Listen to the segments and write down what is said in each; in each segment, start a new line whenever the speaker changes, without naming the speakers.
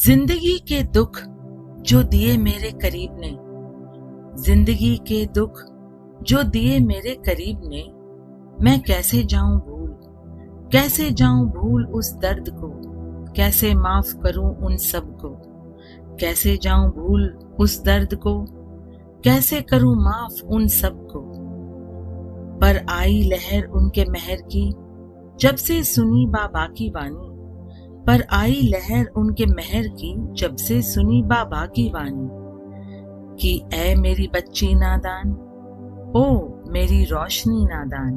जिंदगी के दुख जो दिए मेरे करीब ने, जिंदगी के दुख जो दिए मेरे करीब ने, मैं कैसे जाऊं भूल, कैसे जाऊं भूल उस दर्द को, कैसे माफ करूं उन सब को, कैसे जाऊं भूल उस दर्द को, कैसे करूं माफ उन सब को। पर आई लहर उनके महर की, जब से सुनी बाबा की वाणी, पर आई लहर उनके महर की, जब से सुनी बाबा की वाणी। कि ऐ मेरी बच्ची नादान, ओ मेरी रोशनी नादान,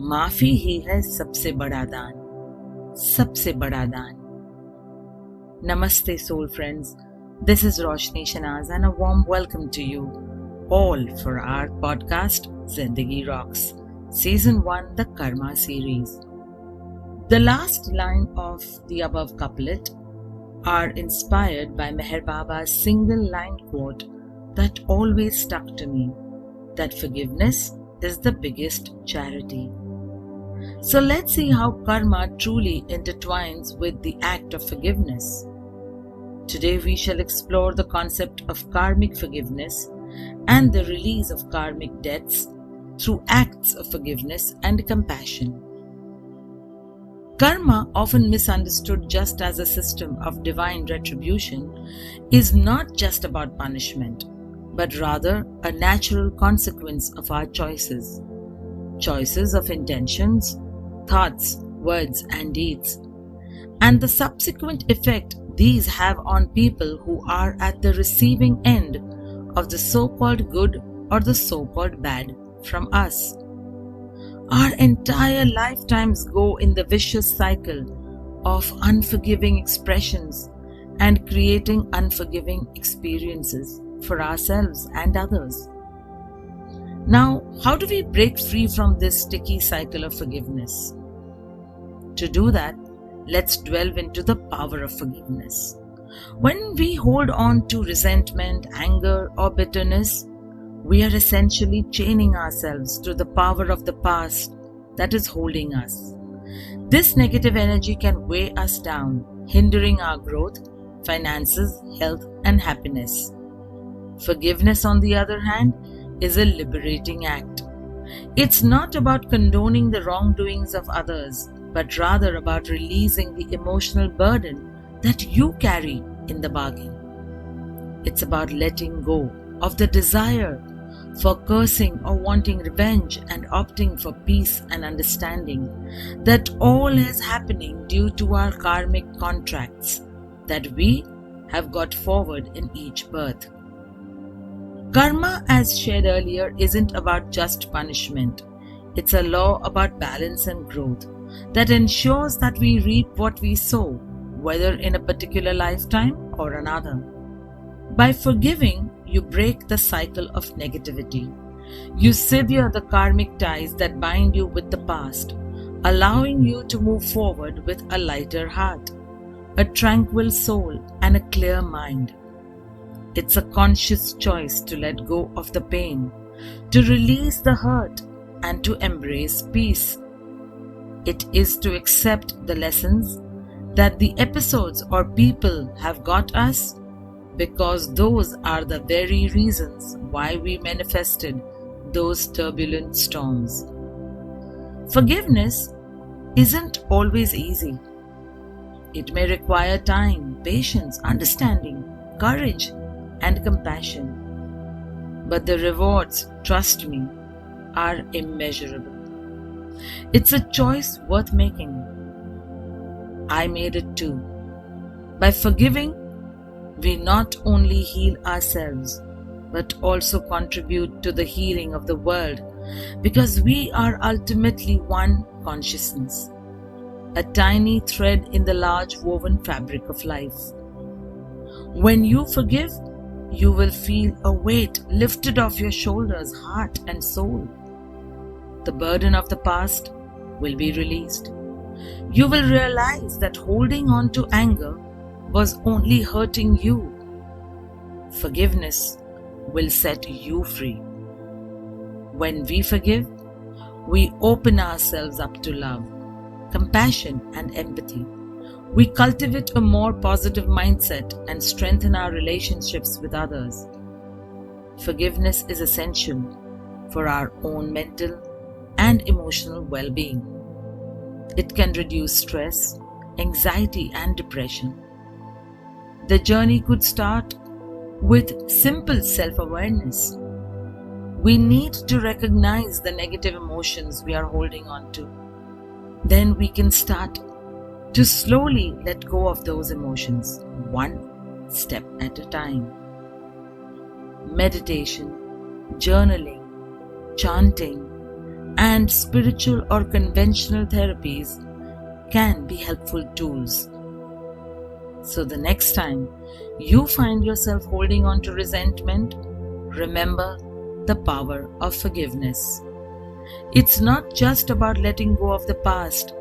माफी ही है सबसे बड़ा दान, सबसे बड़ा दान। Namaste soul friends, this is Roshni Shanaz and a warm welcome to you all for our podcast Zindagi Rocks, Season 1, the Karma series. The last line of the above couplet are inspired by Meher Baba's single line quote that always stuck to me, that forgiveness is the biggest charity. So let's see how karma truly intertwines with the act of forgiveness. Today we shall explore the concept of karmic forgiveness and the release of karmic debts through acts of forgiveness and compassion. Karma, often misunderstood just as a system of divine retribution, is not just about punishment, but rather a natural consequence of our choices. Choices of intentions, thoughts, words, and deeds, and the subsequent effect these have on people who are at the receiving end of the so-called good or the so-called bad from us. Our entire lifetimes go in the vicious cycle of unforgiving expressions and creating unforgiving experiences for ourselves and others. Now, how do we break free from this sticky cycle of forgiveness? To do that, let's delve into the power of forgiveness. When we hold on to resentment, anger, or bitterness, we are essentially chaining ourselves to the power of the past that is holding us. This negative energy can weigh us down, hindering our growth, finances, health, and happiness. Forgiveness, on the other hand, is a liberating act. It's not about condoning the wrongdoings of others, but rather about releasing the emotional burden that you carry in the bargain. It's about letting go of the desire for cursing or wanting revenge and opting for peace and understanding that all is happening due to our karmic contracts that we have got forward in each birth. Karma, as shared earlier, isn't about just punishment. It's a law about balance and growth that ensures that we reap what we sow, whether in a particular lifetime or another. By forgiving, you break the cycle of negativity. You sever the karmic ties that bind you with the past, allowing you to move forward with a lighter heart, a tranquil soul, and a clear mind. It's a conscious choice to let go of the pain, to release the hurt, and to embrace peace. It is to accept the lessons that the episodes or people have got us, because those are the very reasons why we manifested those turbulent storms. Forgiveness isn't always easy. It may require time, patience, understanding, courage, and compassion. But the rewards, trust me, are immeasurable. It's a choice worth making. I made it too. By forgiving, we not only heal ourselves, but also contribute to the healing of the world, because we are ultimately one consciousness, a tiny thread in the large woven fabric of life. When you forgive, you will feel a weight lifted off your shoulders, heart, and soul. The burden of the past will be released. You will realize that holding on to anger was only hurting you. Forgiveness will set you free. When we forgive, we open ourselves up to love, compassion, and empathy. We cultivate a more positive mindset and strengthen our relationships with others. Forgiveness is essential for our own mental and emotional well-being. It can reduce stress, anxiety, and depression. The journey could start with simple self-awareness. We need to recognize the negative emotions we are holding on to. Then we can start to slowly let go of those emotions, one step at a time. Meditation, journaling, chanting, and spiritual or conventional therapies can be helpful tools. So the next time you find yourself holding on to resentment, remember the power of forgiveness. It's not just about letting go of the past,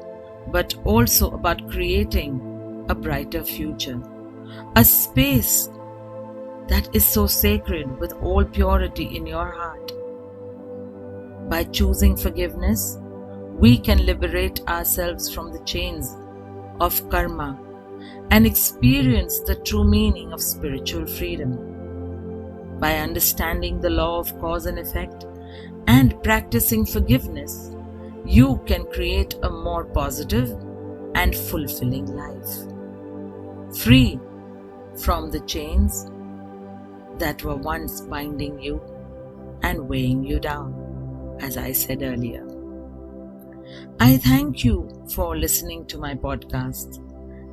but also about creating a brighter future, a space that is so sacred with all purity in your heart. By choosing forgiveness, we can liberate ourselves from the chains of karma and experience the true meaning of spiritual freedom. By understanding the law of cause and effect and practicing forgiveness, you can create a more positive and fulfilling life, free from the chains that were once binding you and weighing you down, as I said earlier. I thank you for listening to my podcast,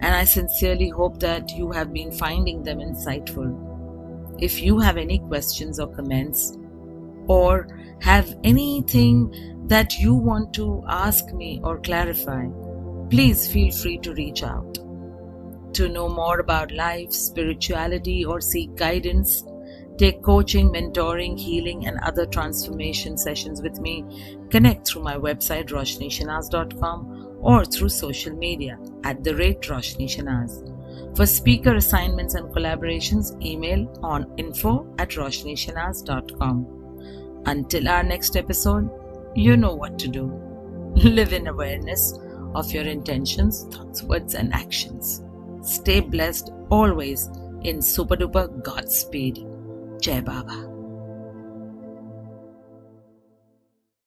and I sincerely hope that you have been finding them insightful. If you have any questions or comments, or have anything that you want to ask me or clarify, please feel free to reach out. To know more about life, spirituality, or seek guidance, take coaching, mentoring, healing, and other transformation sessions with me, connect through my website RoshniShahnaz.com or through social media @RoshniShahnaz. For speaker assignments and collaborations, email on info@RoshniShahnaz.com. Until our next episode, you know what to do. Live in awareness of your intentions, thoughts, words, and actions. Stay blessed always in super duper Godspeed. Jai Baba.